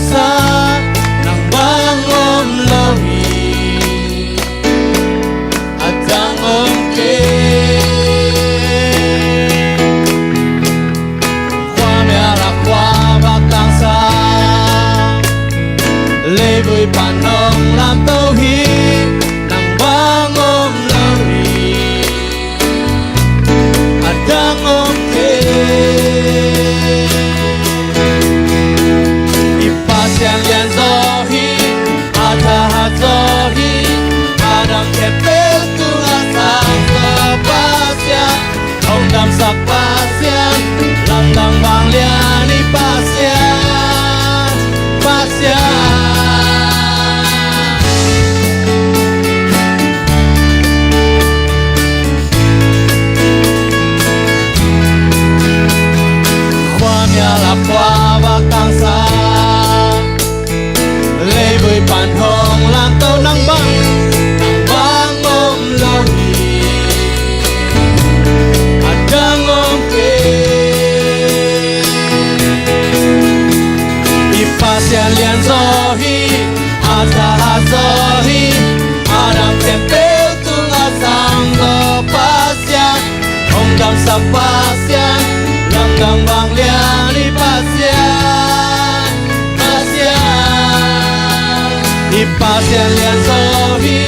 sa ng bangom lawi at ang ungkit bakang sa leboy panong lam tauhi ng bangom lawi at ang ungkit ipasyan lian zohi at hahat zohi adang kepel tulasang kepasyan ongdam sak pasyan landang bang lian pasyan, pasyan. Kwamya la kwa bakang sa leboy panhong lantaw ng bangom lawi at dangom pasyan lian zohi ataha zohi adang tempel tulasang pasyan ongdam sa pasyan langgang bang lian pasyan pasyan ipasyan lian zohi